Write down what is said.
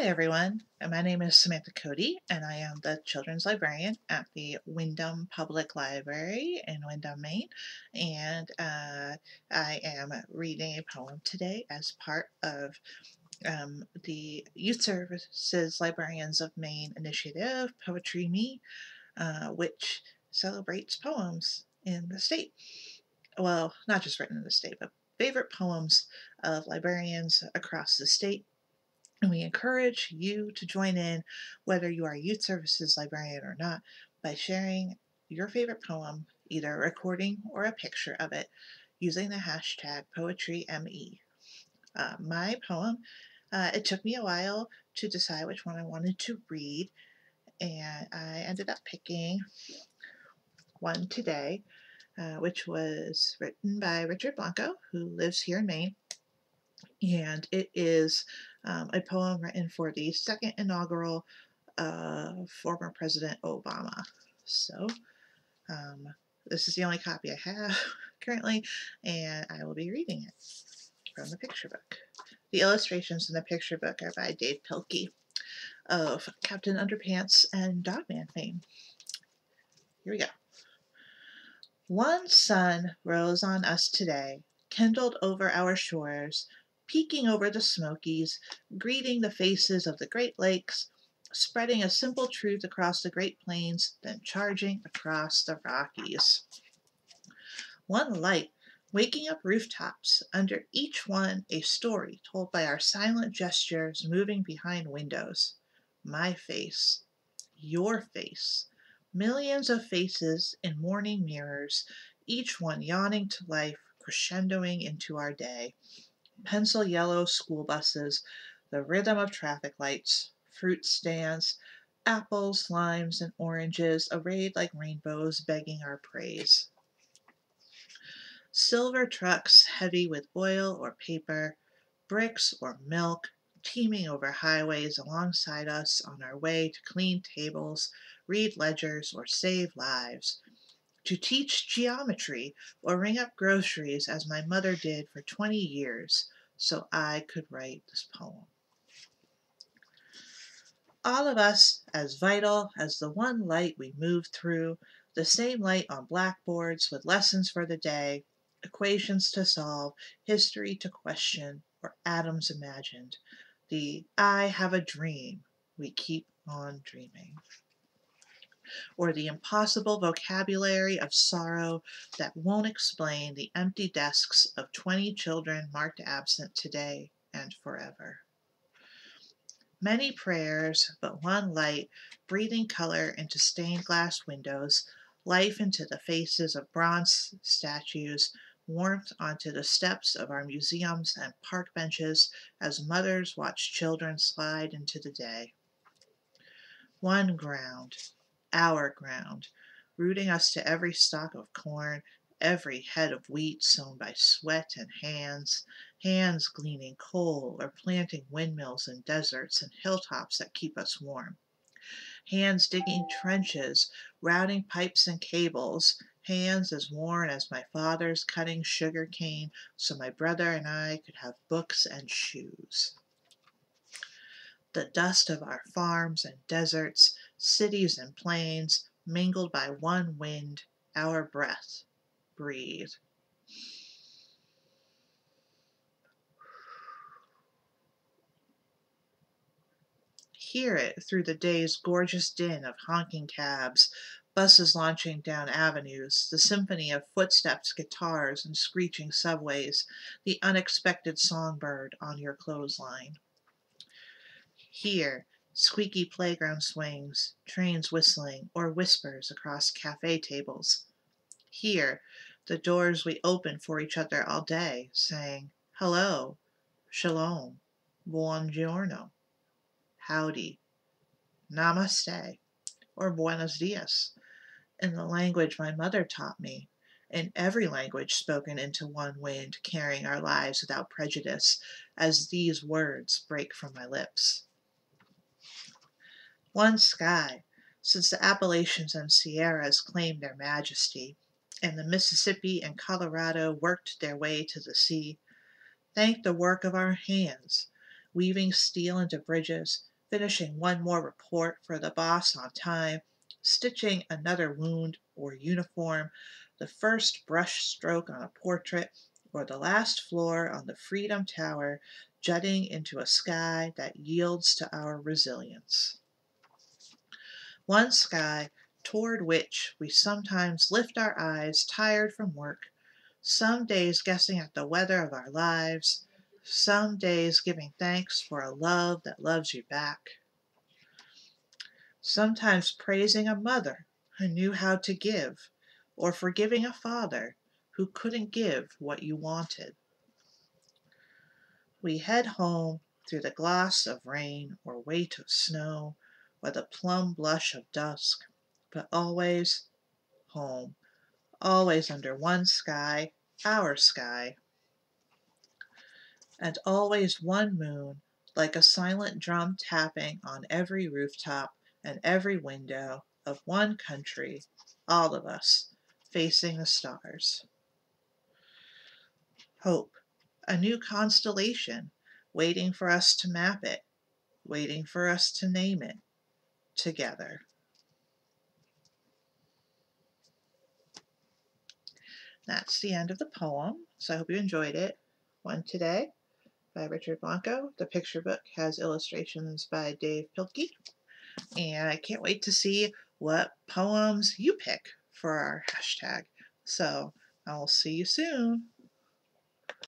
everyone. My name is Samantha Cote, and I am the children's librarian at the Windham Public Library in Windham, Maine. And I am reading a poem today as part of the Youth Services Librarians of Maine initiative, Poetry Me, which celebrates poems in the state. Well, not just written in the state, but favorite poems of librarians across the state. And we encourage you to join in, whether you are a youth services librarian or not, by sharing your favorite poem, either a recording or a picture of it, using the hashtag PoetryME. My poem, it took me a while to decide which one I wanted to read, and I ended up picking one today, which was written by Richard Blanco, who lives here in Maine. And it is a poem written for the second inaugural former President Obama. So this is the only copy I have currently, and I will be reading it from the picture book. The illustrations in the picture book are by Dave Pilkey of Captain Underpants and Dogman fame. Here we go. One sun rose on us today, kindled over our shores, peeking over the Smokies, greeting the faces of the Great Lakes, spreading a simple truth across the Great Plains, then charging across the Rockies. One light, waking up rooftops, under each one a story told by our silent gestures moving behind windows. My face, your face, millions of faces in morning mirrors, each one yawning to life, crescendoing into our day. Pencil yellow school buses, the rhythm of traffic lights, fruit stands, apples, limes, and oranges arrayed like rainbows begging our praise. Silver trucks heavy with oil or paper, bricks or milk, teeming over highways alongside us on our way to clean tables, read ledgers, or save lives. To teach geometry or ring up groceries as my mother did for 20 years, so I could write this poem. All of us as vital as the one light we moved through, the same light on blackboards with lessons for the day, equations to solve, history to question, or atoms imagined. The I have a dream, we keep on dreaming. Or the impossible vocabulary of sorrow that won't explain the empty desks of 20 children marked absent today and forever. Many prayers, but one light, breathing color into stained glass windows, life into the faces of bronze statues, warmth onto the steps of our museums and park benches as mothers watch children slide into the day. One ground, our ground, rooting us to every stalk of corn, every head of wheat sown by sweat and hands, hands gleaning coal or planting windmills in deserts and hilltops that keep us warm. Hands digging trenches, routing pipes and cables, hands as worn as my father's cutting sugar cane so my brother and I could have books and shoes. The dust of our farms and deserts, cities and plains, mingled by one wind, our breath. Breathe. Hear it through the day's gorgeous din of honking cabs, buses launching down avenues, the symphony of footsteps, guitars, and screeching subways, the unexpected songbird on your clothesline. Hear squeaky playground swings, trains whistling, or whispers across cafe tables. Hear the doors we open for each other all day, saying, hello, shalom, buongiorno, howdy, namaste, or buenos dias, in the language my mother taught me, in every language spoken into one wind, carrying our lives without prejudice, as these words break from my lips. One sky, since the Appalachians and Sierras claimed their majesty, and the Mississippi and Colorado worked their way to the sea. Thank the work of our hands, weaving steel into bridges, finishing one more report for the boss on time, stitching another wound or uniform, the first brush stroke on a portrait, or the last floor on the Freedom Tower jutting into a sky that yields to our resilience. One sky toward which we sometimes lift our eyes tired from work, some days guessing at the weather of our lives, some days giving thanks for a love that loves you back, sometimes praising a mother who knew how to give, or forgiving a father who couldn't give what you wanted. We head home through the gloss of rain or weight of snow, or the plum blush of dusk, but always home, always under one sky, our sky, and always one moon, like a silent drum tapping on every rooftop and every window of one country, all of us, facing the stars. Hope, a new constellation, waiting for us to map it, waiting for us to name it together. That's the end of the poem, so I hope you enjoyed it. One today by Richard Blanco. The picture book has illustrations by Dave Pilkey, and I can't wait to see what poems you pick for our hashtag. So I will see you soon.